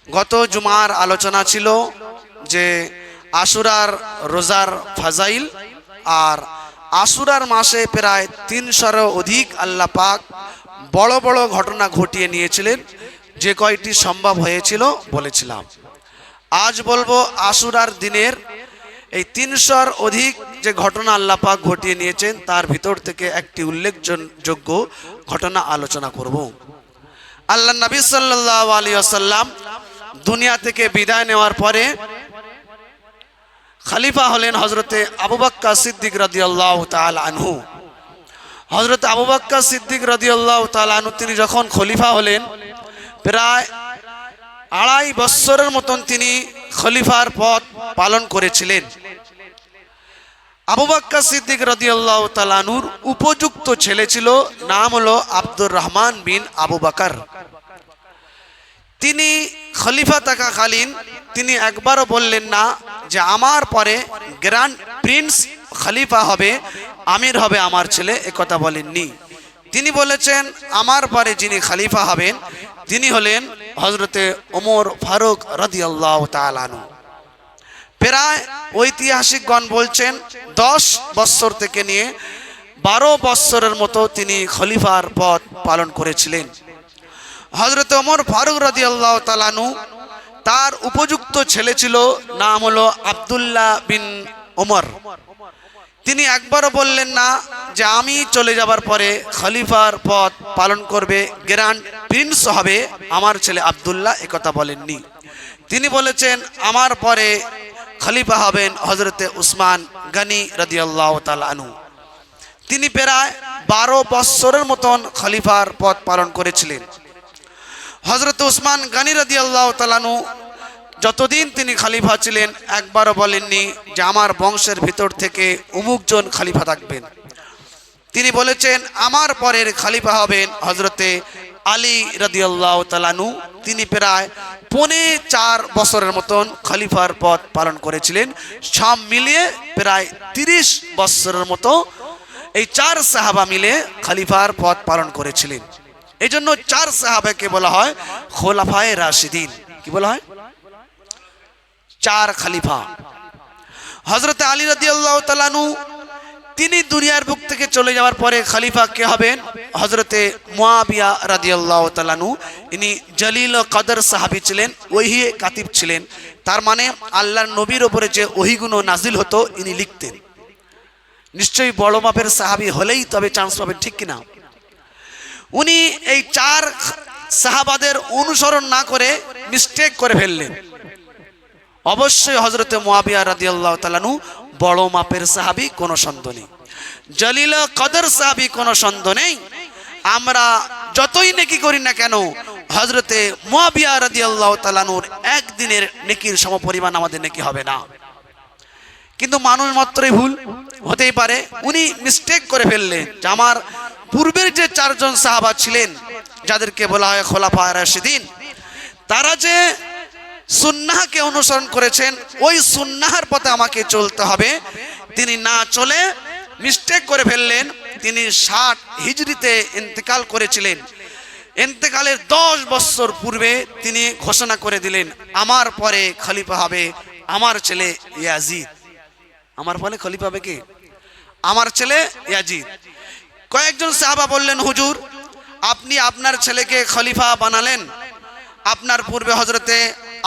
গত জুমার আলোচনা ছিল যে আশুরার রোজার ফাজাইল, আর আশুরার মাসে প্রায় ৩০০-এরও অধিক আল্লাহ পাক বড় বড় ঘটনা ঘটিয়ে নিয়েছিলেন। যে কয়টি সম্ভব হয়েছিল বলেছিলাম। আজ বলবো আশুরার দিনের এই ৩০০-এর অধিক যে ঘটনা আল্লাহ পাক ঘটিয়ে নিয়েছেন তার ভিতর থেকে একটি উল্লেখযোগ্য ঘটনা আলোচনা করব। আল্লাহ নবী সাল্লাল্লাহু আলাইহি ওয়াসাল্লাম দুনিয়া থেকে বিদায় নেওয়ার পরে খলিফা হলেন হযরতে আবু বকর সিদ্দিক রাদিয়াল্লাহু তাআলা আনহু। হযরতে আবু বকর সিদ্দিক রাদিয়াল্লাহু তাআলা আনহু তিনি যখন খলিফা হলেন প্রায় ২.৫ বছরের মতন তিনি খলিফার পদ পালন করেছিলেন। আবু বকর সিদ্দিক রাদিয়াল্লাহু তাআলা আনহুর উপযুক্ত ছেলে ছিল, নাম হলো আব্দুর রহমান বিন আবু বকর। তিনি খলিফা থাকাকালীন তিনি একবারও বললেন না যে আমার পরে গ্র্যান্ড প্রিন্স খলিফা হবে, আমির হবে আমার ছেলে, একথা বলেননি। তিনি বলেছেন আমার পরে যিনি খলিফা হবেন তিনি হলেন হযরতে ওমর ফারুক রাদিয়াল্লাহু তাআলা আনহু। প্রায় ঐতিহাসিকগণ বলছেন ১০ বছর থেকে নিয়ে ১২ বছরের মতো তিনি খলিফার পদ পালন করেছিলেন। হযরতে ওমর ফারুক রাদিয়াল্লাহু তাআলা আনহু তার উপযুক্ত ছেলে ছিল, নাম হলো আব্দুল্লাহ বিন ওমর। তিনি একবারও বললেন না যে আমি চলে যাবার পরে খলিফার পদ পালন করবে, গ্র্যান্ড প্রিন্স হবে আমার ছেলে আব্দুল্লাহ, একথা বলেননি। তিনি বলেছেন আমার পরে খলিফা হবেন হযরতে উসমান গনি রাদিয়াল্লাহু তাআলা আনহু। তিনি প্রায় ১২ বছরের মতন খলিফার পদ পালন করেছিলেন। হযরতে উসমান গনি রাদিয়াল্লাহু তাআলা আনহু যতদিন তিনি খলিফা ছিলেন একবারও বলেননি যে আমার বংশের ভিতর থেকে অমুকজন খলিফা থাকবেন। তিনি বলেছেন আমার পরের খলিফা হবেন হযরতে আলী রাদিয়াল্লাহু তাআলা আনহু। তিনি প্রায় ৪.৫ বছরের মতন খলিফার পদ পালন করেছিলেন। সব মিলিয়ে প্রায় ৩০ বছরের মতো এই ৪ সাহাবা মিলে খলিফার পদ পালন করেছিলেন। এই জন্য ৪ সাহাবাকে বলা হয় খোলাফায়ে রাশিদিন। কি বলা হয়? ৪ খলিফা। হযরতে আলী রাদিয়াল্লাহু তাআলা আনহু তিনি দুনিয়ার বুক থেকে চলে যাওয়ার পরে খলিফা কে হবেন? হযরতে মুয়াবিয়া রাদিয়াল্লাহু তাআলা আনহু। ইনি জলিল ও কদর সাহাবী ছিলেন, ওহী কাতিব ছিলেন। তার মানে আল্লাহর নবীর উপরে যে ওহীগুলো নাজিল হতো ইনি লিখতেন। নিশ্চয়ই বড় মাপের সাহাবী হলেই তবে চান্স পাবেন, ঠিক কিনা? উনি এই ৪ সাহাবাদের অনুসরণ না করে মিস্টেক করে ফেললেন। অবশ্যই হযরতে মুয়াবিয়া রাদিয়াল্লাহু তাআলা আনহু বড় মাপের সাহাবী, কোনো সন্দেহ নেই। জলিল কদর সাহাবী, কোনো সন্দেহ নেই। আমরা যতই নেকি করি না কেন হযরতে মুয়াবিয়া রাদিয়াল্লাহু তাআলা আনহুর একদিনের নেকির সমপরিমাণ আমাদের নেকি হবে না। কিন্তু মানুষ মাত্রই ভুল হতেই পারে। উনি মিস্টেক করে ফেললেন যে আমার পূর্বের যে ৪ জন সাহাবা ছিলেন যাদেরকে বলা হয় খোলাফায়ে রাশিদিন, তারা যে সুন্নাহকে অনুসরণ করেছেন ওই সুন্নাহর পথে আমাকে চলতে হবে। তিনি না চলে মিস্টেক করে ফেললেন। তিনি ৬০ হিজরিতে ইন্তেকাল করেছিলেন। ইন্তেকালের ১০ বছর পূর্বে তিনি ঘোষণা করে দিলেন আমার পরে খলিফা হবে আমার ছেলে ইয়াজিদ। আমার পরে খলিফা হবে কে? আমার ছেলে ইয়াজিদ। কয়েকজন সাহাবা বললেন হুজুর আপনি আপনার ছেলেকে খলিফা বানালেন, আপনার পূর্বে হযরতে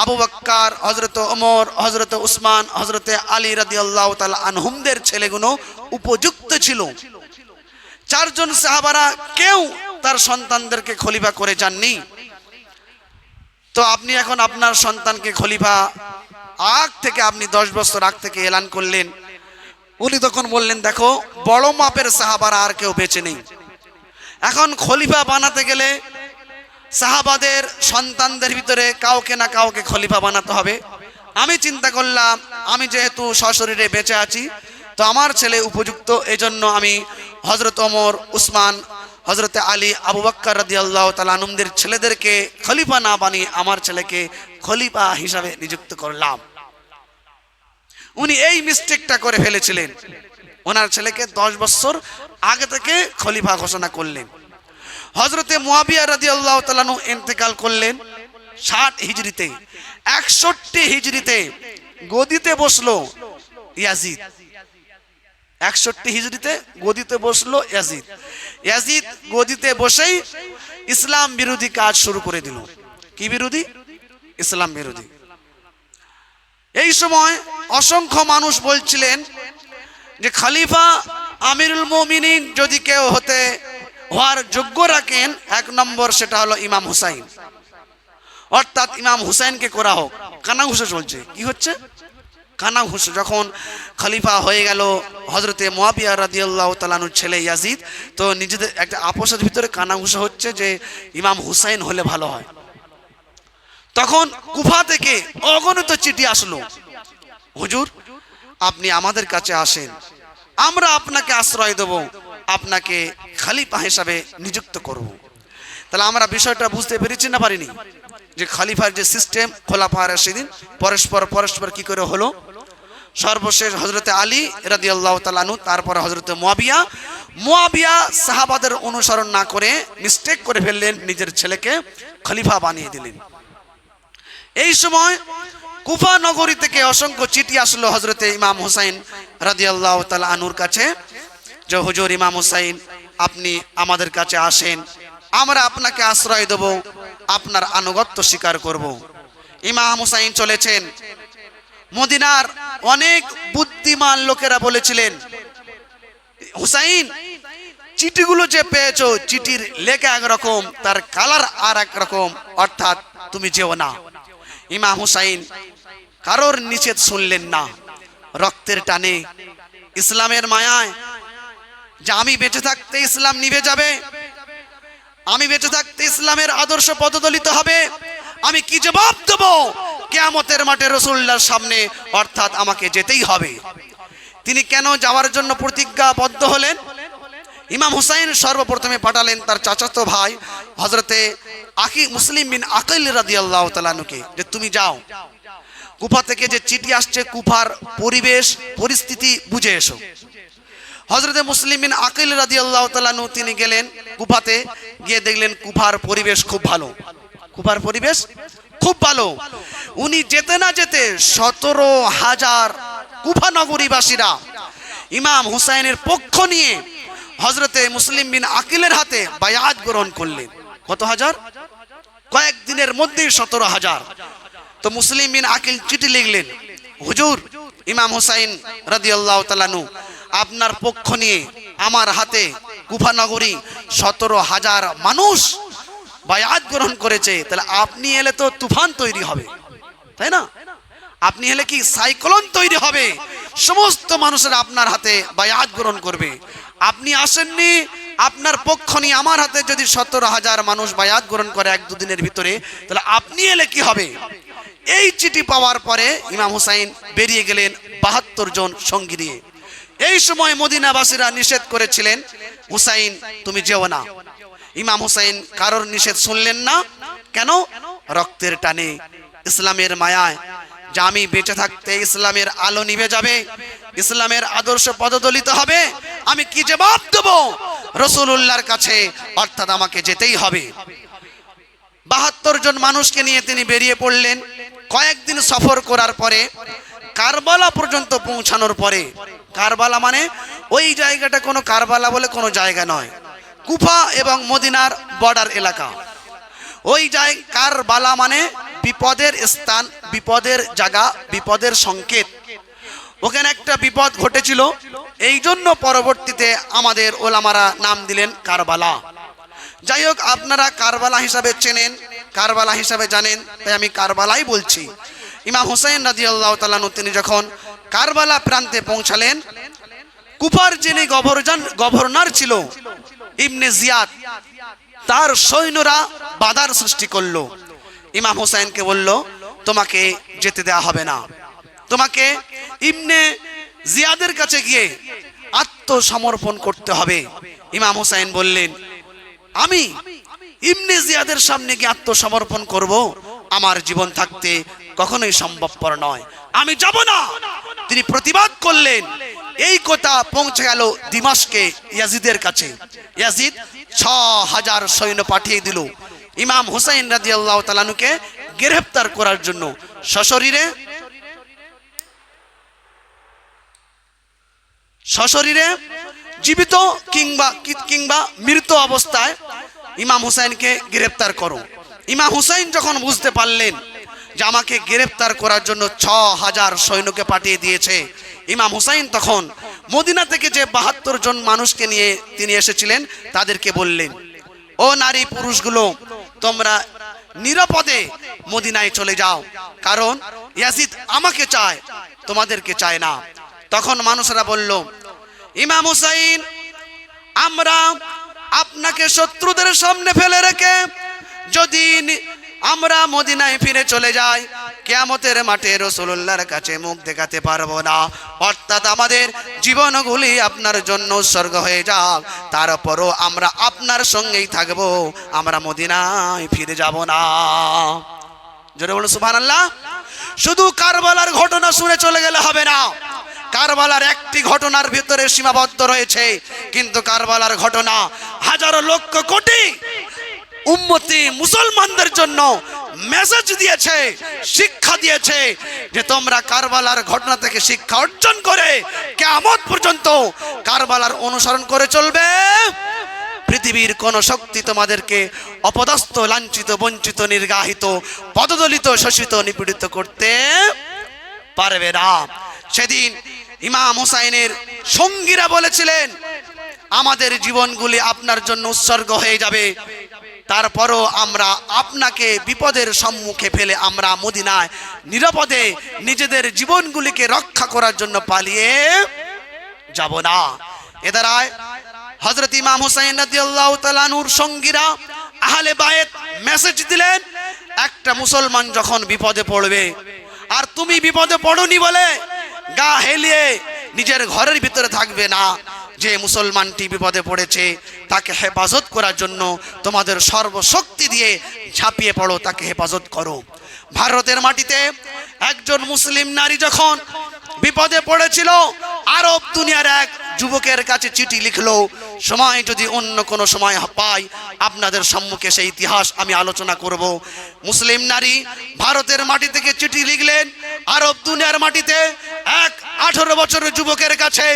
আবু বকর, হযরতে ওমর, হযরতে উসমান, হযরতে আলী রাদিয়াল্লাহু তাআলা আনহুমদের ছেলেগুলো উপযুক্ত ছিল। ৪ জন সাহাবারা কেউ তার সন্তানদেরকে খলিফা করে যাননি। তো আপনি এখন আপনার সন্তানকে খলিফা আগ থেকে আপনি ১০ বছর আগ থেকে এলান করলেন। উনি তখন বললেন দেখো বড় মাপের সাহাবারা আর কেউ বেঁচে নেই, এখন খলিফা বানাতে গেলে সাহাবাদের সন্তানদের ভিতরে কাউকে না কাউকে খলিফা বানাতে হবে। আমি চিন্তা করলাম আমি যেহেতু সশরীরে বেঁচে আছি তো আমার ছেলে উপযুক্ত, এজন্য আমি হযরত ওমর, উসমান, হযরতে আলী, আবু বকর রাদিয়াল্লাহু তাআলা আনহুদের ছেলেদেরকে খলিফা না বানিয়ে আমার ছেলেকে খলিফা হিসাবে নিযুক্ত করলাম। উনি এই মিস্টেকটা করে ফেলেছিলেন। ওনার ছেলেকে ১০ বছর আগে থেকে খলিফা ঘোষণা করলেন। হযরতে মুয়াবিয়া রাদিয়াল্লাহু তাআলা আনহু ইন্তেকাল করলেন। 60 হিজরিতে 61 হিজরিতে গদিতে বসলো ইয়াজিদ। 61 হিজরিতে গদিতে বসলো ইয়াজিদ। ইয়াজিদ গদিতে বসেই ইসলাম বিরোধী কাজ শুরু করে দিল। কি বিরোধী? ইসলাম বিরোধী। এই সময় অসংখ্য মানুষ বলছিলেন যে খলিফা আমিরুল মুমিনিন যদি কেউ হওয়ার যোগ্য রাখেন, 1 নম্বর সেটা হলো ইমাম হুসাইন, অর্থাৎ ইমাম হুসাইনকে করা হোক। কানাঘুষো চলছে। কি হচ্ছে? কানাঘুষো। যখন খলিফা হয়ে গেল হযরতে মুয়াবিয়া রাদিয়াল্লাহু তাআলা আনহুর ছেলে ইয়াজিদ, তো নিজেদের একটা আপোষের ভিতরে কানাঘুষো হচ্ছে যে ইমাম হুসাইন হলে ভালো হয়। তখন কুফা থেকে অগণিত চিঠি আসলো, হুজুর আপনি আমাদের কাছে আসেন, আমরা আপনাকে আশ্রয় দেব, আপনাকে খলিফা হিসাবে নিযুক্ত করব। তাহলে আমরা বিষয়টা বুঝতে পেরেছি না পারিনি? যে খলিফার যে সিস্টেম, খোলাফা রাশিদিন পরস্পর কি করে হলো। সর্বশেষ হযরতে আলী রাদিয়াল্লাহু তাআলা আনহু, তারপরে হযরতে মুয়াবিয়া সাহাবাদের অনুসরণ না করে মিস্টেক করে ফেললেন, নিজের ছেলেকে খলিফা বানিয়ে দিলেন। এই সময় কুফা নগরী থেকে অসংখ্য চিঠি আসলো হযরতে ইমাম হুসাইন রাদিয়াল্লাহু তাআলা আনহুর কাছে, যে হুজুর ইমাম হুসাইন আপনি আমাদের কাছে আসেন, আমরা আপনাকে আশ্রয় দেব, আপনার আনুগত্য স্বীকার করব। ইমাম হুসাইন চলেছেন। মদিনার অনেক বুদ্ধিমান লোকেরা বলেছিলেন, হুসাইন চিঠিগুলো যে পেয়েছো, চিঠির লেখা একরকম, তার কালার আর এক রকম, অর্থাৎ তুমি যেও না। ইমাম হুসাইন কারোর নিষেধ শুনলেন না। রক্তের টানে, ইসলামের মায়ায়, যে আমি বেঁচে থাকতে ইসলাম নিভে যাবে, আমি বেঁচে থাকতে ইসলামের আদর্শ পদদলিত হবে, আমি কি জবাব দেব কিয়ামতের মাঠে রাসূলুল্লাহর সামনে, অর্থাৎ আমাকে যেতেই হবে। তিনি কেন যাওয়ার জন্য প্রতিজ্ঞাবদ্ধ হলেন? ইমাম হুসাইন সর্বপ্রথমে পাঠালেন তার চাচাতো ভাই হযরতে মুসলিম বিন আকিল রাদিয়াল্লাহু তাআলা আনহুকে, যে তুমি যাও, কুফা থেকে যে চিঠি আসছে কুফার পরিবেশ পরিস্থিতি বুঝে এসো। হযরতে মুসলিম বিন আকিল রাদিয়াল্লাহু তাআলা আনহু তিনি গেলেন কুফাতে, গিয়ে দেখলেন কুফার পরিবেশ খুব ভালো। কুফার পরিবেশ খুব ভালো। উনি যেতে না যেতে 17,000 কুফা নগরীবাসীরা ইমাম হুসাইনের পক্ষ নিয়ে হযরতে মুসলিম বিন আকিলের হাতে বায়াত গ্রহণ করলেন। কত হাজার? কয়েকদিনের মধ্যেই 17,000। তো মুসলিম বিন আকিল চিঠি লিখলেন, হুজুর ইমাম হুসাইন রাদিয়াল্লাহু তাআলা আনহু আপনার পক্ষ নিয়ে আমার হাতে কুফা নগরী 17,000 মানুষ বায়াত গ্রহণ করেছে, তাহলে আপনি এলে তো তুফান তৈরি হবে, তাই না? আপনি এলে কি সাইক্লোন তৈরি হবে, সমস্ত মানুষেরা আপনার হাতে বায়াত গ্রহণ করবে। আপনি আসেননি, আপনার পক্ষ নিয়ে আমার হাতে যদি 17,000 মানুষ বায়াত গ্রহণ করে 1-2 দিনের ভিতরে, তাহলে আপনি এলে কি হবে? এই চিঠি পাওয়ার পরে ইমাম হুসাইন বেরিয়ে গেলেন 72 জন সঙ্গী নিয়ে। এই সময় মদিনাবাসীরা নিষেধ করেছিলেন, হুসাইন তুমি যেও না। ইমাম হুসাইন কারোর নিষেধ শুনলেন না। কেন? রক্তের টানে, ইসলামের মায়ায়, যে আমি বেঁচে থাকতে ইসলামের আলো নিভে যাবে, ইসলামের আদর্শ পদদলিত হবে, আমি কি জবাব দেব রাসূলুল্লাহর কাছে, অর্থাৎ আমাকে যেতেই হবে। 72 জন মানুষকে নিয়ে তিনি বেরিয়ে পড়লেন। কয়েকদিন সফর করার পরে কারবালা পর্যন্ত পৌঁছানোর পরে, কারবালা মানে ওই জায়গাটা কোনো কারবালা বলে কোনো জায়গা নয়, কুফা এবং মদিনার বর্ডার এলাকা। ওই জায়গা কারবালা মানে বিপদের স্থান, বিপদের জায়গা, বিপদের সংকেত। ওখানে একটা বিপদ ঘটেছিল, এই জন্য পরবর্তীতে আমাদের ওলামারা নাম দিলেন কারবালা। যাই হোক, আপনারা কারবালা হিসাবে চেনেন, কারবালা হিসাবে জানেন, তাই আমি কারবালাই বলছি। ইমাম হুসাইন রাদিয়াল্লাহু তাআলা আনহু তিনি যখন কারবালা প্রান্তে পৌঁছালেন, কুফার যিনি গভর্নর ছিল ইবনে জিয়াদ, তার সৈন্যরা বাধার সৃষ্টি করলো। ইমাম হুসাইনকে বলল, তোমাকে যেতে দেওয়া হবে না, তোমাকে ইবনে জিয়াদের কাছে গিয়ে আত্মসমর্পণ করতে হবে। ইমাম হুসাইন বললেন, আমি ইবনে জিয়াদের সামনে গিয়ে আত্মসমর্পণ করব? আমার জীবন থাকতে কখনোই সম্ভবপর নয়, আমি যাব না। তিনি প্রতিবাদ করলেন। এই কথা পৌঁছে গেল দিমাশকে ইয়াজিদের কাছে। ইয়াজিদ 6,000 সৈন্য পাঠিয়ে দিল ইমাম হুসাইন রাদিয়াল্লাহু তাআলা আনহুকে গ্রেফতার করার জন্য সশরীরে জীবিত কিংবা মৃত অবস্থায় ইমাম হুসাইনকে গ্রেফতার করো। ইমাম হুসাইন যখন বুঝতে পারলেন যে আমাকে গ্রেফতার করার জন্য ৬,০০০ সৈন্যকে পাঠিয়ে দিয়েছে, ইমাম হুসাইন তখন মদিনা থেকে যে ৭২ জন মানুষকে নিয়ে তিনি এসেছিলেন তাদেরকে বললেন, ও নারী পুরুষগুলো, তোমরা নিরাপদে মদিনায় চলে যাও, কারণ ইয়াজিদ আমাকে চায়, তোমাদেরকে চায় না। তখন মানুষরা বলল, ইমাম হুসাইন, আমরা আপনাকে শত্রুদের সামনে ফেলে রেখে যদি আমরা মদিনায় ফিরে চলে যাই, কিয়ামতের মাঠে রাসূলুল্লাহর কাছে মুখ দেখাতে পারবো না, অর্থাৎ আমাদের জীবনগুলি আপনার জন্য উৎসর্গ হয়ে যাক, তারপরও আমরা আপনার সঙ্গেই থাকবো, আমরা মদিনায় ফিরে যাব না। জোরে বলুন সুবহানাল্লাহ। শুধু কারবালার ঘটনা শুনে চলে গেলে হবে না, কারবালার একটি ঘটনার ভিতরে সীমাবদ্ধ রয়েছে, কিন্তু কারবালার ঘটনা হাজারো লক্ষ কোটি উম্মতি মুসলমানদের জন্য মেসেজ দিয়েছে, শিক্ষা দিয়েছে যে তোমরা কারবালার ঘটনা থেকে শিক্ষা অর্জন করে কিয়ামত পর্যন্ত কারবালার অনুসরণ করে চলবে। পৃথিবীর কোন শক্তি তোমাদেরকে অপদস্থ, লাঞ্ছিত, বঞ্চিত, নির্গাহিত, পদদলিত, শোষিত, নিপীড়িত করতে পারবে না। সেদিন ইমাম হুসাইনের সঙ্গীরা বলেছিলেন, আমাদের জীবনগুলি আপনার জন্য উৎসর্গ হয়ে যাবে, তারপরও আমরা আপনাকে বিপদের সম্মুখে ফেলে আমরা মদিনায় নিরাপদে নিজেদের জীবনগুলিকে রক্ষা করার জন্য পালিয়ে যাব না। এ দ্বারায় হযরত ইমাম হুসাইন রাদিয়াল্লাহু তাআলা আনহুর সঙ্গীরা আহলে বায়েত মেসেজ দিলেন, একটা মুসলমান যখন বিপদে পড়বে, আর তুমি বিপদে পড়োনি বলে গা হেলিয়ে নিজের ঘরের ভিতরে থাকবে না, যে মুসলমানটি বিপদে পড়েছে তাকে হেফাজত করার জন্য তোমাদের সর্বশক্তি দিয়ে ঝাঁপিয়ে পড়ো, তাকে হেফাজত করো। ভারতের মাটিতে একজন মুসলিম নারী যখন বিপদে পড়েছিল, আরব দুনিয়ার এক যুবকের কাছে চিঠি লিখলো। সময় যদি অন্য কোনো সময় পাই আপনাদের সম্মুখে সেই ইতিহাস আমি আলোচনা করব। মুসলিম নারী ভারতের মাটি থেকে চিঠি লিখলেন আরব দুনিয়ার মাটিতে এক 18 বছরের যুবকের কাছে।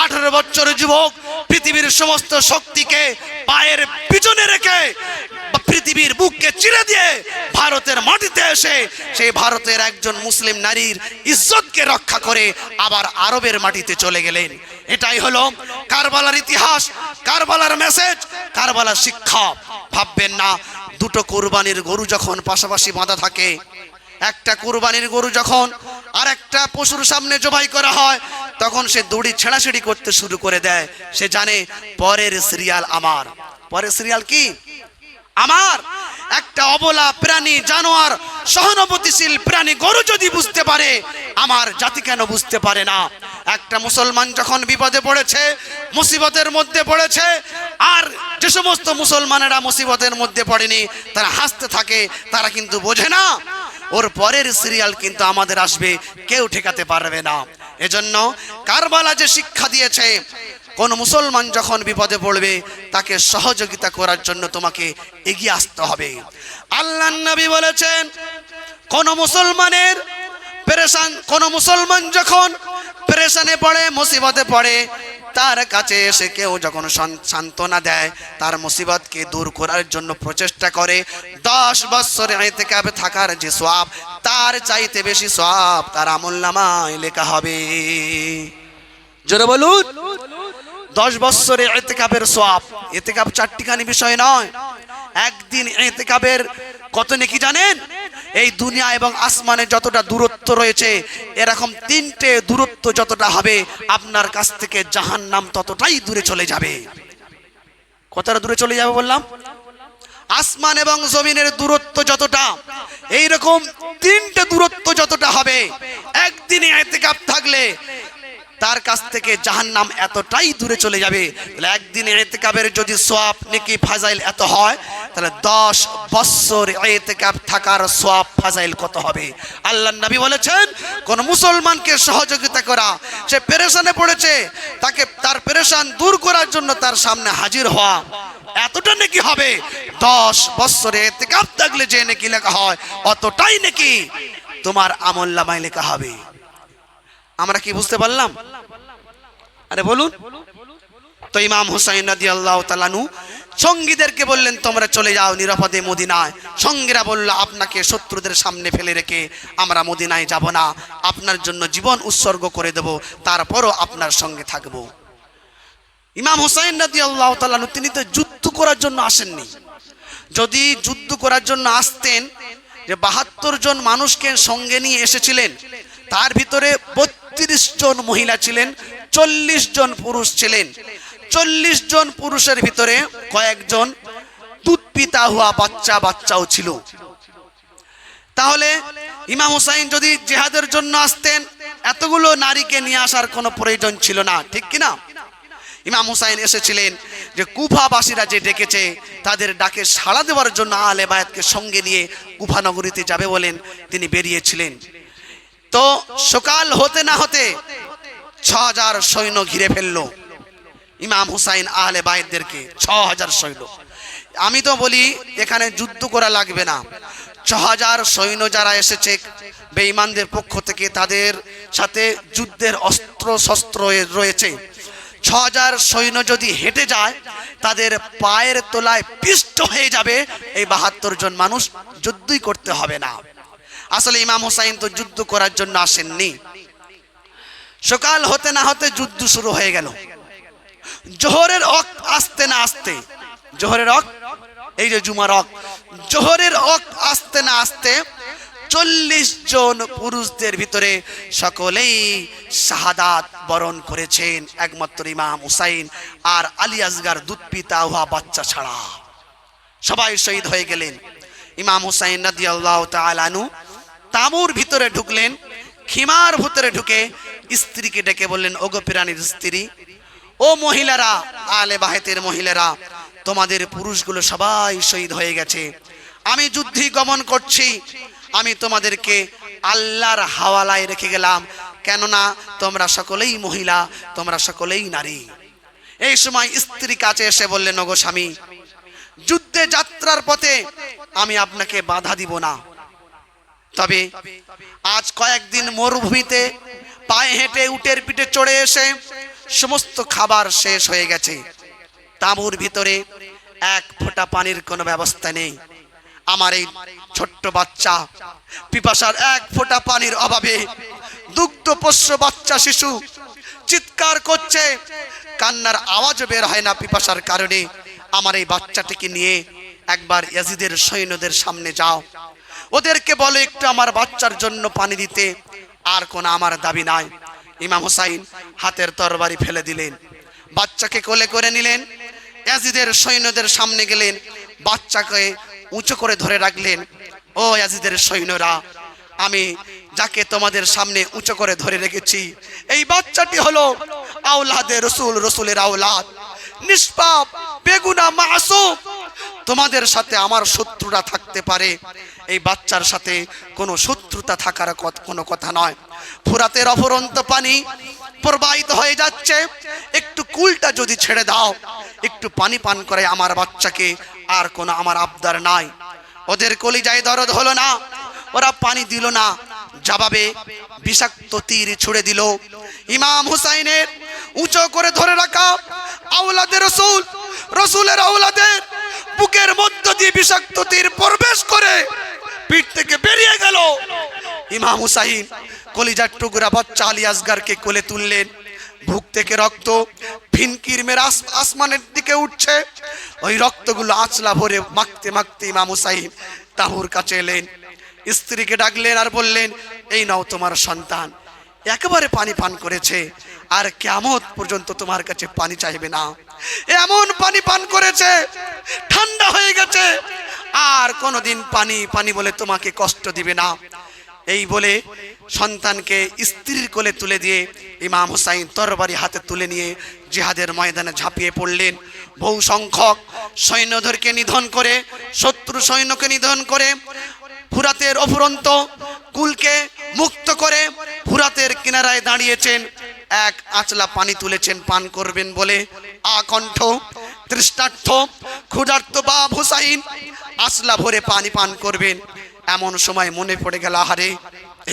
18 বছরের যুবক পৃথিবীর সমস্ত শক্তিকে পায়ের পিছনে রেখে পৃথিবীর বুককে চিরে দিয়ে ভারতের মাটিতে এসে সেই ভারতের একজন মুসলিম নারীর ইজ্জতকে রক্ষা করে আবার আরবের মাটিতে চলে গেলেন। এটাই হলো কারবালার ইতিহাস, কারবালার মেসেজ, কারবালার শিক্ষা। ভাববেন না দুটো কুরবানির গরু যখন পাশাপাশি বাঁধা থাকে, একটা কুরবানির গরু যখন আর একটা পশুর সামনে জবাই করা হয় তখন সে দড়ি ছেঁড়াছেড়ি করতে শুরু করে দেয়। সে জানে পরের সিরিয়াল আমার। পরের সিরিয়াল কি? আমার। একটা অবলা প্রাণী, জানোয়ার, সহানুভূতিশীল প্রাণী গরু যদি বুঝতে পারে, আমার জাতি কেন বুঝতে পারে না? একটা মুসলমান যখন বিপদে পড়েছে, মুসিবতের মধ্যে পড়েছে, আর যে সমস্ত মুসলমানেরা মুসিবতের মধ্যে পড়েনি তারা হাসতে থাকে, তারা কিন্তু বোঝে না ওর পরের সিরিয়াল কিন্তু আমাদের আসবে, কেউ ঠেকাতে পারবে না। এজন্য কারবালা যে শিক্ষা দিয়েছে, কোন মুসলমান যখন বিপদে পড়বে তাকে সহযোগিতা করার জন্য তোমাকে এগিয়ে আসতে হবে। আল্লাহর নবী বলেছেন, কোন মুসলমান যখন পেরেশানে পড়ে, মুসিবতে পড়ে, তার কাছে এসে কেউ যখন সান্ত্বনা দেয়, তার মুসিবতকে দূর করার জন্য প্রচেষ্টা করে, 10 বছর ইতিকাফে থাকার যে সওয়াব, তার চাইতে বেশি সওয়াব তার আমলনামায় লেখা হবে। জোরে বলুন। 10 বছরে ইতিকাফের সওয়াব। ইতিকাফ চারটিখানি বিষয় নয়। একদিন ইতিকাফের কত নেকি জানেন? এই দুনিয়া এবং আসমানে যতটা দূরত্ব রয়েছে, এরকম 3টে দূরত্ব যতটা হবে আপনার কাছ থেকে জাহান্নাম ততটাই দূরে চলে যাবে। কতটা দূরে চলে যাবে বললাম? আসমান এবং জমিনের দূরত্ব যতটা, এইরকম 3টে দূরত্ব যতটা হবে, একদিনে ইতিকাফ থাকলে তার কাছ থেকে জাহান্নাম এতটাই দূরে চলে যাবে। তাহলে একদিন ইতিকাফের যদি সওয়াব নেকি ফাজাইল এত হয়, তাহলে 10 বছর ইতিকাফ থাকার সওয়াব ফাজাইল কত হবে? আল্লাহর নবী বলেছেন, কোন মুসলমানকে সহযোগিতা করা, সে পেরেশানে পড়েছে, তাকে তার পেরেশান দূর করার জন্য তার সামনে হাজির হওয়া, এতটা নেকি হবে, 10 বছরে ইতিকাফ থাকলে যে নেকি লেখা হয় অতটাই নেকি তোমার আমলনামায় লেখা হবে। আমরা কি বুঝতে পারলাম? আরে বলুন তো। ইমাম হুসাইন রাদিয়াল্লাহু তাআলা আনহু সঙ্গীদেরকে বললেন তোমরা চলে যাও নিরাপদে মদিনায়। সঙ্গীরা বলল আপনাকে শত্রুদের সামনে ফেলে রেখে আমরা মদিনায় যাব না, আপনার জন্য জীবন উৎসর্গ করে দেব, তারপরও আপনার সঙ্গে থাকব। ইমাম হুসাইন রাদিয়াল্লাহু তাআলা আনহু তিনি তো যুদ্ধ করার জন্য আসেননি। যদি যুদ্ধ করার জন্য আসতেন, যে 72 জন মানুষকে সঙ্গে নিয়ে এসেছিলেন, তার ভিতরে 32 জন মহিলা ছিলেন, 40 জন পুরুষ ছিলেন। 40 জন পুরুষের ভিতরে কয়েকজন দুধ পিতা হওয়া বাচ্চাও ছিল। তাহলে ইমাম হুসাইন যদি জিহাদের জন্য আসতেন, এতগুলো নারীকে নিয়ে আসার কোনো প্রয়োজন ছিল না, ঠিক কিনা? ইমাম হুসাইন এসেছিলেন যে কুফাবাসীরা যে ডেকেছে তাদের ডাকে সাড়া দেওয়ার জন্য আহলে বায়াতকে সঙ্গে নিয়ে কুফা নগরীতে যাবে বলেন তিনি বেরিয়েছিলেন। তো সকাল হতে না হতে 6000 সৈন্য ঘিরে ফেললো ইমাম হুসাইন আহলে বায়াতদেরকে। 6000 সৈন্য। আমি তো বলি এখানে যুদ্ধ করা লাগবে না। 6000 সৈন্য যারা এসেছে বেঈমানদের পক্ষ থেকে, তাদের সাথে যুদ্ধের অস্ত্র শস্ত্র রয়েছে। 6000 সৈন্য যদি হেঁটে যায়, তাদের পায়ের তলায় পিষ্ট হয়ে যাবে। এই 72 জন মানুষ যুদ্ধই করতে হবে না। আসলে ইমাম হুসাইন তো যুদ্ধ করার জন্য আসেননি। সকাল হতে না হতে যুদ্ধ শুরু হয়ে গেল। জোহরের ওয়াক্ত আসতে না আসতে, জোহরের ওয়াক্ত, এই যে জুমার ওয়াক্ত, জোহরের ওয়াক্ত আসতে না আসতে 40 জন পুরুষদের ভিতরে সকলেই শাহাদাত বরণ করেছেন, একমাত্র ইমাম হুসাইন আর আলী আসগার দুধ পিতা হওয়া বাচ্চা ছাড়া সবাই শহীদ হয়ে গেলেন। ইমাম হুসাইন রাদিয়াল্লাহু তাআলা আনহু তাঁবুর ভিতরে ঢুকলেন। খিমার ভিতরে ঢুকে স্ত্রীকে ডেকে বললেন, ওগো প্রাণীর স্ত্রী, ও মহিলারা, আলে বাহেতের মহিলারা, তোমাদের পুরুষগুলো সবাই শহীদ হয়ে গেছে, আমি যুদ্ধে গমন করছি, আমি তোমাদেরকে আল্লাহর হাওয়ালায় রেখে গেলাম, কেননা তোমরা সকলেই মহিলা, তোমরা সকলেই নারী। এই সময় স্ত্রী কাছে এসে বললেন, ওগো স্বামী, যুদ্ধে যাত্রার পথে আমি আপনাকে বাধা দিব না, তবে আজ কয়েকদিন মরুভূমিতে পায়ে হেঁটে উটের পিঠে চড়ে এসে সমস্ত খাবার শেষ হয়ে গেছে, তাঁবুর ভিতরে এক ফোঁটা পানির কোনো ব্যবস্থা নেই। আমার এই ছোট্ট বাচ্চা পিপাসার এক ফোঁটা পানির অভাবে দুগ্ধপোষ্য বাচ্চা শিশু চিৎকার করছে, কান্নার আওয়াজ বের হয় না পিপাসার কারণে। আমার এই বাচ্চাটিকে নিয়ে একবার ইয়াজিদের সৈন্যদের সামনে যাও, ওদেরকে বলো একটু আমার বাচ্চার জন্য পানি দিতে, আর কোনো আমার দাবি নাই। ইমাম হুসাইন হাতের তরবারি ফেলে দিলেন, বাচ্চাকে কোলে করে নিলেন, ইয়াজিদের সৈন্যদের সামনে গেলেন, বাচ্চাকে উঁচু করে ধরে রাখলেন। ও ইয়াজিদের সৈন্যরা, আমি যাকে তোমাদের সামনে উঁচু করে ধরে রেখেছি, এই বাচ্চাটি হলো আওলাদে রসুল, রসুলের আওলাদ, নিষ্পাপ, বেগুনা, মাসুম। তোমাদের সাথে আমার শত্রুরা থাকতে পারে, এই বাচ্চার সাথে কোনো শত্রুতা থাকার কোনো কথা নয়। ফুরাতের অফুরন্ত পানি প্রবাহিত হয়ে যাচ্ছে, একটু কুলটা যদি ছেড়ে দাও, একটু পানি পান করে আমার বাচ্চাকে, আর কোনো আমার আবদার নাই। ওদের কলিজায় দরদ হলো না, ওরা পানি দিল না, জবাবে বিষাক্ত তীর ছুড়ে দিল। ইমাম হুসাইনের উঁচু করে ধরে রাখা আওলাদে রসুল, রসুলের আওলাদের বুকের মধ্য দিয়ে বিষাক্ত তীর প্রবেশ করে পিঠ থেকে বেরিয়ে গেল। ইমাম হুসাইন কলিজার টুকরা বাচ্চা আলী আসগারকে কোলে তুললেন, বুক থেকে রক্ত ফিনকির মেরে আসমানের দিকে উঠছে। ওই রক্তগুলো আঁচলা ভরে মাখতে মাখতে ইমাম হুসাইন তাঁবুর কাছে এলেন, স্ত্রীকে ডাকলেন আর বললেন, এই নাও তোমার সন্তান, একেবারে পানি পান করেছে, আর কিয়ামত পর্যন্ত তোমার কাছে পানি চাইবে না, এমন পানি পান করেছে ঠান্ডা হয়ে গেছে, আর কোনোদিন পানি পানি বলে তোমাকে কষ্ট দিবে না। এই বলে সন্তানকে স্ত্রীর কোলে তুলে দিয়ে ইমাম হুসাইন তরবারি হাতে তুলে নিয়ে জিহাদের ময়দানে ঝাঁপিয়ে পড়লেন। বহু সংখ্যক সৈন্যদেরকে নিধন করে, শত্রু সৈন্যকে নিধন করে, ফুরাতের অফুরন্ত কুলকে মুক্ত করে ফুরাতের কিনারায় দাঁড়িয়েছেন, এক আঁচলা পানি তুলেছেন পান করবেন বলে, আকণ্ঠ তৃষ্ণার্থ ক্ষুধার্ত বাপ হুসাইন আসলা ভরে পানি পান করবেন। এমন সময় মনে পড়ে গেল, আহারে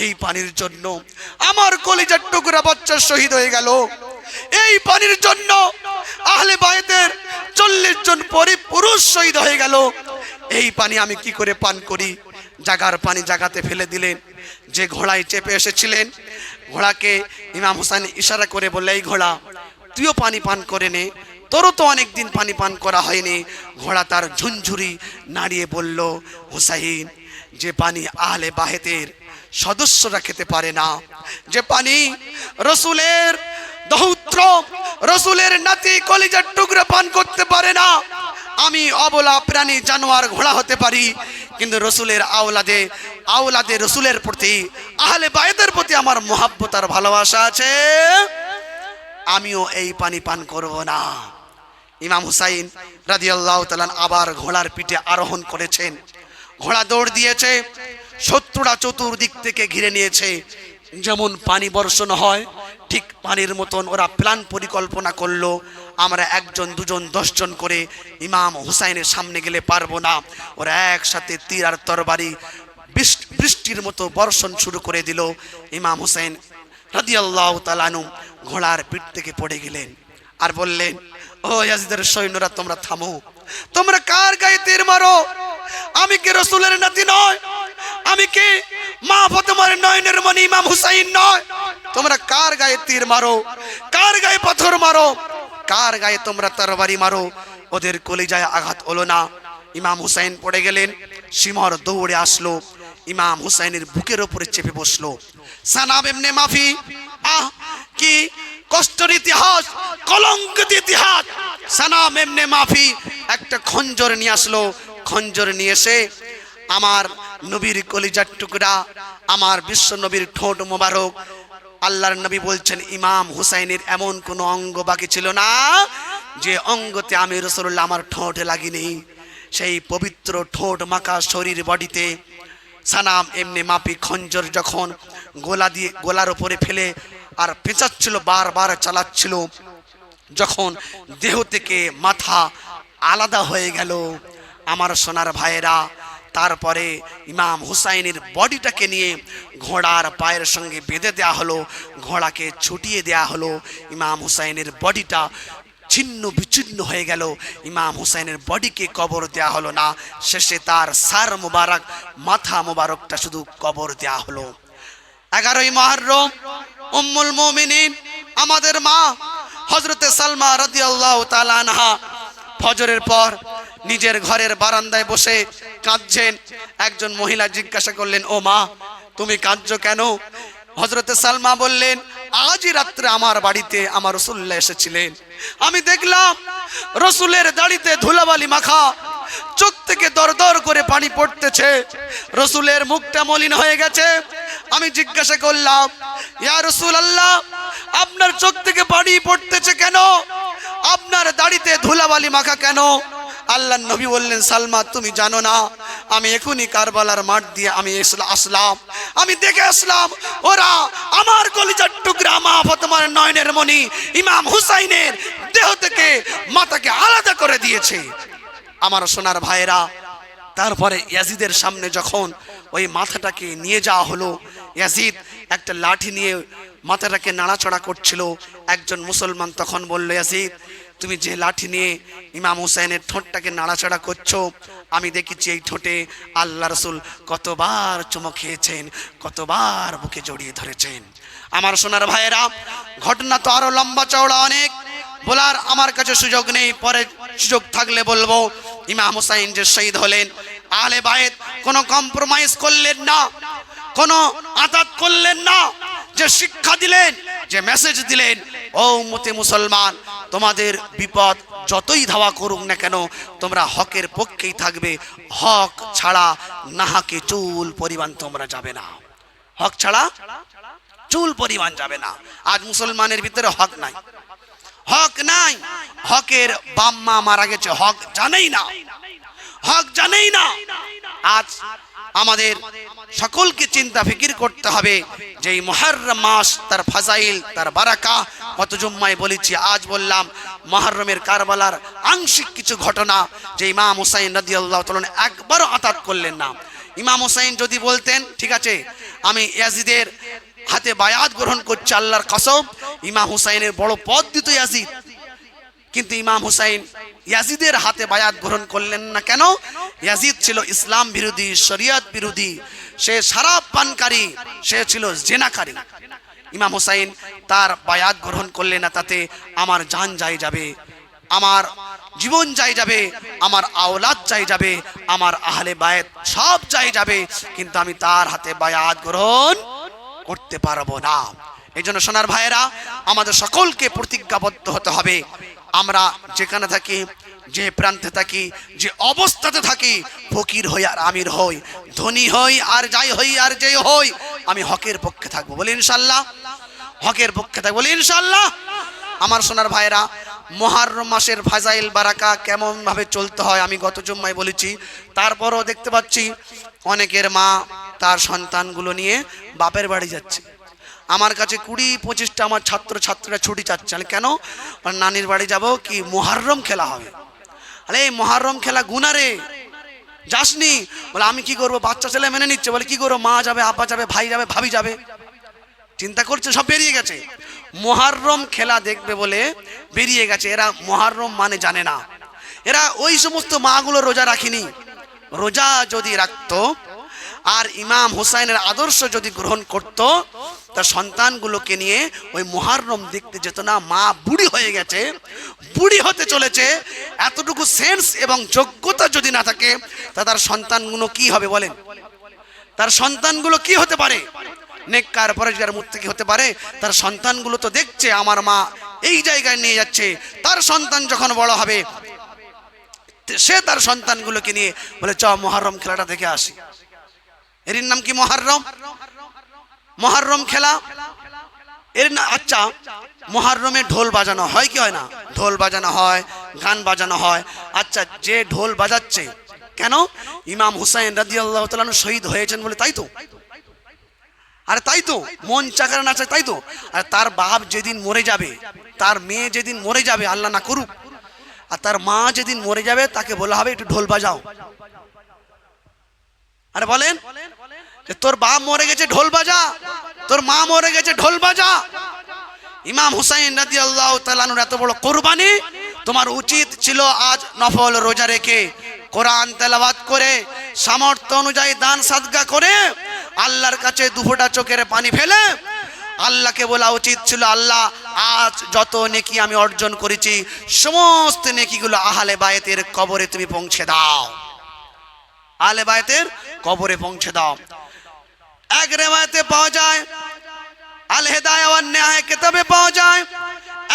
এই পানির জন্য আমার কলিজার টুকরা বাচ্চা শহীদ হয়ে গেল, এই পানির জন্য আহলে বায়তের 40 জন পুরুষ শহীদ হয়ে গেল, এই পানি আমি কি করে পান করি? জাগার পানি জাগাতে ফেলে দিলেন। যে ঘোড়ায় চেপে এসেছিলেন, ঘোড়াকে ইমাম হুসাইন ইশারা করে বললে, এই ঘোড়া তুইও পানি পান করে নে, তোরও তো অনেকদিন পানি পান করা হয়নি। ঘোড়া তার ঝুনঝুরি নাড়িয়ে বলল, হুসাইন, যে পানি আহলে বাহেতের সদস্যরা খেতে পারে না, যে পানি রসুলের দৌত্র রসুলের নাতি কলিজার টুকরা পান করতে পারে না, আমি অবলা প্রাণী জানোয়ার ঘোড়া হতে পারি, কিন্তু রসুলের আওলাদে রসুলের প্রতি আহলে বায়তের প্রতি আমার মোহাব্বত আর ভালোবাসা আছে, আমিও এই পানি পান করব না। ইমাম হুসাইন রাদিয়াল্লাহু তাআলা আবার ঘোড়ার পিঠে আরোহণ করেছেন। ঘোড়া দৌড় দিয়েছে, শত্রুরা চতুর্দিক থেকে ঘিরে নিয়েছে। যেমন পানি বর্ষণ হয় ঠিক পানির মতন ওরা প্ল্যান পরিকল্পনা করলো, আমরা 1 জন 2 জন 10 জন করে ইমাম হুসাইনের সামনে গেলে পারবো না। ওরা একসাথে তীর আর তরবারি বৃষ্টির মতো বর্ষণ শুরু করে দিল। ইমাম হুসাইন রাদিয়াল্লাহু তাআলা আনহু ঘোড়ার পিঠ থেকে পড়ে গেলেন আর বললেন, ও ইয়াজিদের সৈন্যরা, তোমরা থামো, তোমরা কার গায়ে তীর মারো? আমি কি রসুলের নাতি নয়? আমি কি মা ফাতেমার নয়নের মণি ইমাম হুসাইন নয়? তোমরা কার গায়ে তীর মারো, কার গায়ে পাথর মারো, কার গায়ে তোমরা তরবারি মারো? ওদের কলিজায় আঘাত হলো না। ইমাম হুসাইন পড়ে গেলেন। সিমর দৌড়ে আসলো, ইমাম হুসাইনের বুকের উপরে চেপে বসলো। সানাব ইবনে মাফি, আহ কি কষ্টের ইতিহাস, কলঙ্কিত ইতিহাস। সানাব ইবনে মাফি একটা খঞ্জর নিয়ে আসলো। খঞ্জর নিয়ে এসে আমার নবীর কলিজার টুকরা, আমার বিশ্ব নবীর ঠোঁট মোবারক, আল্লাহর নবী বলছেন ইমাম হুসাইনের এমন কোন অঙ্গ বাকি ছিল না যে অঙ্গতে আমি রাসূলুল্লাহ আমার ঠোঁটে লাগিনি। সেই পবিত্র ঠোঁট মাখা শরীর বডিতে সানাম এমনি মাপি খঞ্জর যখন গোলার উপরে ফেলে আর পেঁচাচ্ছিল, বারবার চালাচ্ছিল, যখন দেহ থেকে মাথা আলাদা হয়ে গেল আমার সোনার ভাইয়েরা, তারপরে ইমাম হুসাইনের বডিটাকে নিয়ে ঘোড়ার পায়ের সঙ্গে বেঁধে দেয়া হলো, ঘোড়াকে ছুটিয়ে দেয়া হলো। ইমাম হুসাইনের বডিটা ছিন্ন বিচ্ছিন্ন হয়ে গেল। ইমাম হুসাইনের বডিকে কবর দেয়া হলো না, শেষে তার সার মুবারক, মাথা মুবারকটা শুধু কবর দেয়া হলো। 11ই মুহররম উম্মুল মুমিনিন আমাদের মা হযরতে সালমা রাদিয়াল্লাহু তাআলা আনহা ফজরের পর নিজের ঘরের বারান্দায় বসে কাঁদছেন। একজন মহিলা জিজ্ঞাসা করলেন, ও মা, তুমি কাঁদছো কেন? হযরতে সালমা বললেন, আজই রাত্রে আমার বাড়িতে আমার রাসূলুল্লাহ এসেছিলেন, আমি দেখলাম রাসূলের দাড়িতে ধুলাবালি মাখা, চোখ থেকে দরদর করে পানি পড়তেছে, রাসূলের মুখটা মলিন হয়ে গেছে। আমি জিজ্ঞাসা করলাম, ইয়া রাসূলুল্লাহ, আপনার চোখ থেকে পানি পড়তেছে কেন? আপনার দাড়িতে ধুলাবালি মাখা কেন? আল্লাহর নবী বললেন, সালমা, তুমি জানো না, আমি এখনই কারবালার মাঠ দিয়ে আমি আসলাম, আমি দেখে আসলাম ওরা আমার কলিজার টুকরা মা ফাতেমার নয়নের মণি ইমাম হুসাইনের দেহ থেকে মাথাকে আলাদা করে দিয়েছে। আমার সোনার ভাইয়েরা, তারপরে ইয়াজিদের সামনে যখন ওই মাথাটাকে নিয়ে যাওয়া হলো, ইয়াজিদ একটা লাঠি নিয়ে মাথাটাকে নাড়াচড়া করছিল। একজন মুসলমান তখন বলল, ইয়াজিদ, তুমি যে লাঠি নিয়ে ইমাম হুসাইনের ঠোঁটটাকে নাড়াচাড়া করছো, আমি দেখেছি এই ঠোঁটে আল্লাহ রাসূল কতবার চুমো খেয়েছেন, কতবার বুকে জড়িয়ে ধরেছেন। আমার সোনার ভাইয়েরা, ঘটনা তো আরো লম্বা চওড়া অনেক, বলার আমার কাছে সুযোগ নেই, পরে সুযোগ থাকলে বলবো। ইমাম হুসাইন যে শহীদ হলেন, আহলে বায়েত কোনো কম্প্রোমাইজ করলেন না, কোনো আতাত করলেন না, যে শিক্ষা দিলেন, যে মেসেজ দিলেন, ও উম্মতে মুসলমান, তোমাদের বিপদ যতই ধাওয়া করুক না কেন, তোমরা হকের পক্ষেই থাকবে, হক ছাড়া নাহাকে চুল পরিমাণ তোমরা যাবে না, হক ছাড়া চুল পরিমাণ যাবে না। আজ মুসলমানের ভিতরে হক নাই, হক নাই, হকের বাম্মা মারা গেছে, হক জানেই না, হক জানেই না। আজ আমাদের সকলকে চিন্তা ফিকির করতে হবে যে এই মুহররম মাস, তার ফাজাইল, তার বারাকা কত জুম্মায় বলেছি। আজ বললাম মুহররমের কারবালার আংশিক কিছু ঘটনা, যে ইমাম হুসাইন রাদিয়াল্লাহু তাআলা একবারও আতাত করলেন না। ইমাম হুসাইন যদি বলতেন ঠিক আছে আমি ইয়াজিদের হাতে বায়াত গ্রহণ করছি আল্লাহর কসম, ইমাম হুসাইনের বড় পদ দিত ইয়াজিদ, কিন্তু ইমাম হুসাইন ইয়াজিদের হাতে বায়াত গ্রহণ করলেন না। কেন? ইয়াজিদ ছিল ইসলাম বিরোধী, শরিয়ত বিরোধী, সে শরাব পানকারী, সে ছিল জিনাকারী। ইমাম হুসাইন তার বায়াত গ্রহণ করলেন না, তাতে আমার জান যাই যাবে, আমার জীবন যাই যাবে, আমার আওলাদ যাই যাবে, আমার আহলে বায়াত সব যাই যাবে, কিন্তু আমি তার হাতে বায়াত গ্রহণ করতে পারবো না। এই জন্য সোনার ভাইয়েরা, আমাদের সকলকে প্রতিজ্ঞাবদ্ধ হতে হবে, আমরা যেখানে থাকি, যে প্রান্তে থাকি, যে অবস্থাতে থাকি, ফকির হই আর আমির হই, ধনী হই আর যাই হই আর যে হই, আমি হকের পক্ষে থাকবো, বলি ইনশাআল্লাহ। হকের পক্ষে থাকবো, বলি ইনশাআল্লাহ। আমার সোনার ভাইয়েরা, মুহররম মাসের ফাজাইল বারাকা কেমন ভাবে চলতে হয় আমি গত জুম্মায় বলেছি। তারপরও দেখতে পাচ্ছি অনেকের মা তার সন্তানগুলো নিয়ে বাপের বাড়ি যাচ্ছে। আমার কাছে 20-25টা আমার ছাত্রছাত্রীরা ছুটি চাচ্ছে। কেন? নানির বাড়ি যাব, কি মুহররম খেলা হবে। আরে এই মুহররম খেলা গুনাহ রে, যাসনি? বলে আমি কি করবো, বাচ্চা ছেলে মেনে নিচ্ছে। বলে কি করবো, মা যাবে, আব্বা যাবে, ভাই যাবে, ভাবি যাবে, চিন্তা করছে, সব বেরিয়ে গেছে। মুহররম খেলা দেখবে বলে বেরিয়ে গেছে। এরা মুহররম মানে জানে না। এরা ওই সমস্ত মাগুলো রোজা রাখিনি। রোজা যদি রাখতো আর ইমাম হুসাইনের আদর্শ যদি গ্রহণ করত, তার সন্তানগুলোকে নিয়ে ওই মুহররম দেখতে যেত না। মা বুড়ি হয়ে গেছে, বুড়ি হতে চলেছে, এতটুকু সেন্স এবং যোগ্যতা যদি না থাকে, তা তার সন্তানগুলো কি হবে বলেন? তার সন্তানগুলো কি হতে পারে? নেককার পরেজগার মুত্তাকি হতে পারে? তার সন্তানগুলো তো দেখছে আমার মা এই জায়গায় নিয়ে যাচ্ছে, তার সন্তান যখন বড় হবে সে তার সন্তানগুলোকে নিয়ে বলে চ মুহররম খেলাটা দেখে আসি। এর নাম কি মুহররম? মুহররম খেলা এর না। আচ্ছা, মুহররমে ঢোল বাজানো হয় কি হয় না? ঢোল বাজানো হয়, গান বাজানো হয়। আচ্ছা, যে ঢোল বাজাচ্ছে কেন? ইমাম হুসাইন রাদিয়াল্লাহু তাআলা আনহু শহীদ হয়েছেন বলে, তাই তো? আরে তাই তো, মন চাকার নাচে, তাই তো? আর তার বাপ যেদিন মরে যাবে, তার মেয়ে যেদিন মরে যাবে, আল্লাহ না করুক, আর তার মা যেদিন মরে যাবে, তাকে বলা হবে একটু ঢোল বাজাও। আরে বলেন, যে তোর বাপ মরে গেছে ঢোল বাজা, তোর মা মরে গেছে ঢোল বাজা। ইমাম হুসাইন রাদিয়াল্লাহু তাআলা আনহুর এত বড় কুরবানি, তোমার উচিত ছিল আজ নফল রোজা রেখে, কোরআন তেলাওয়াত করে, সামর্থ্য অনুযায়ী দান সাদকা করে, আল্লাহর কাছে দুফোঁটা চোখের পানি ফেলে আল্লাহকে বলা উচিত ছিল, আল্লাহ আজ যত নেকি আমি অর্জন করেছি, সমস্ত নেকিগুলো আহলে বায়তের কবরে তুমি পৌঁছে দাও, আহলে বায়তের কবরে পৌঁছে দাও। এক রিওয়ায়াতে পাওয়া যায়, আল হিদায়াহ ওয়ান নিহায়া কিতাবে পাওয়া যায়,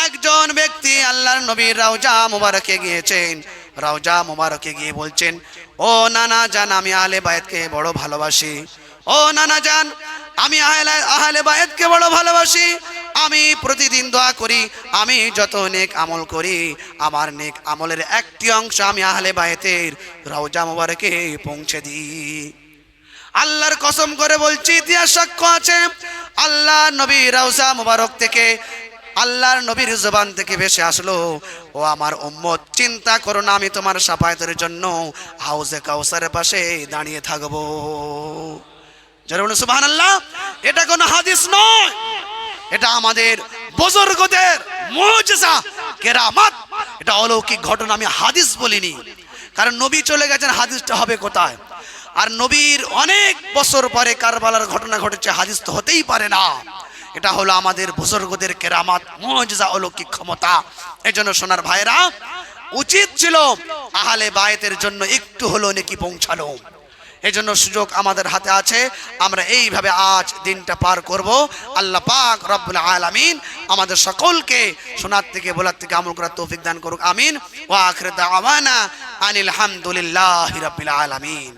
একজন ব্যক্তি আল্লাহর নবীর রওজা মুবারকে গিয়েছেন। রওজা মুবারকে গিয়ে বলছেন, ও নানা জান, আমি আহলে বায়তকে বড় ভালোবাসি। ও নানা জান, আমি আহলে বায়তকে বড় ভালোবাসি। আমি প্রতিদিন দোয়া করি, আমি যত নেক আমল করি, আমার নেক আমলের একটি অংশ আমি আহলে বায়তের রওজা মুবারকে পৌঁছে দিই। আল্লাহর কসম করে বলছি, ইতিহাস সাক্ষ্য আছে, আল্লাহ নবী রওজা মুবারক থেকে, আল্লাহর নবীর জবান থেকে ভেসে আসলো, ও আমার উম্মত, চিন্তা করো না, আমি তোমার শাফায়াতের জন্য হাউজে কাউসারের পাশে দাঁড়িয়ে থাকবো। যারা বলেন সুবহানাল্লাহ। এটা কোনো হাদিস নয়, এটা আমাদের বুজুর্গদের মুজিজা, কেরামত, এটা অলৌকিক ঘটনা। আমি হাদিস বলিনি, কারণ নবী চলে গেছেন, হাদিসটা হবে কোথায়? আর নবীর অনেক বছর পরে কারবালার ঘটনা ঘটেছে, হাদিস তো হতেই পারে না। এটা হলো আমাদের বুজুর্গদের কেরামত, মুজিজা, অলৌকিক ক্ষমতা। এজন্য সোনার ভাইরা, উচিত ছিল আহলে বায়তের জন্য একটু হলো নেকি পৌঁছানো। এজন্য সুযোগ আমাদের হাতে আছে, আমরা এইভাবে আজ দিনটা পার করব। আল্লাহ পাক রব্বুল আলামিন আমাদের সকলকে শোনার থেকে, বলার থেকে আমল করার তৌফিক দান করুক, আমিন। ওয়া আখিরু দাওয়ানা আনিল হামদুলিল্লাহি রাব্বিল আলামিন।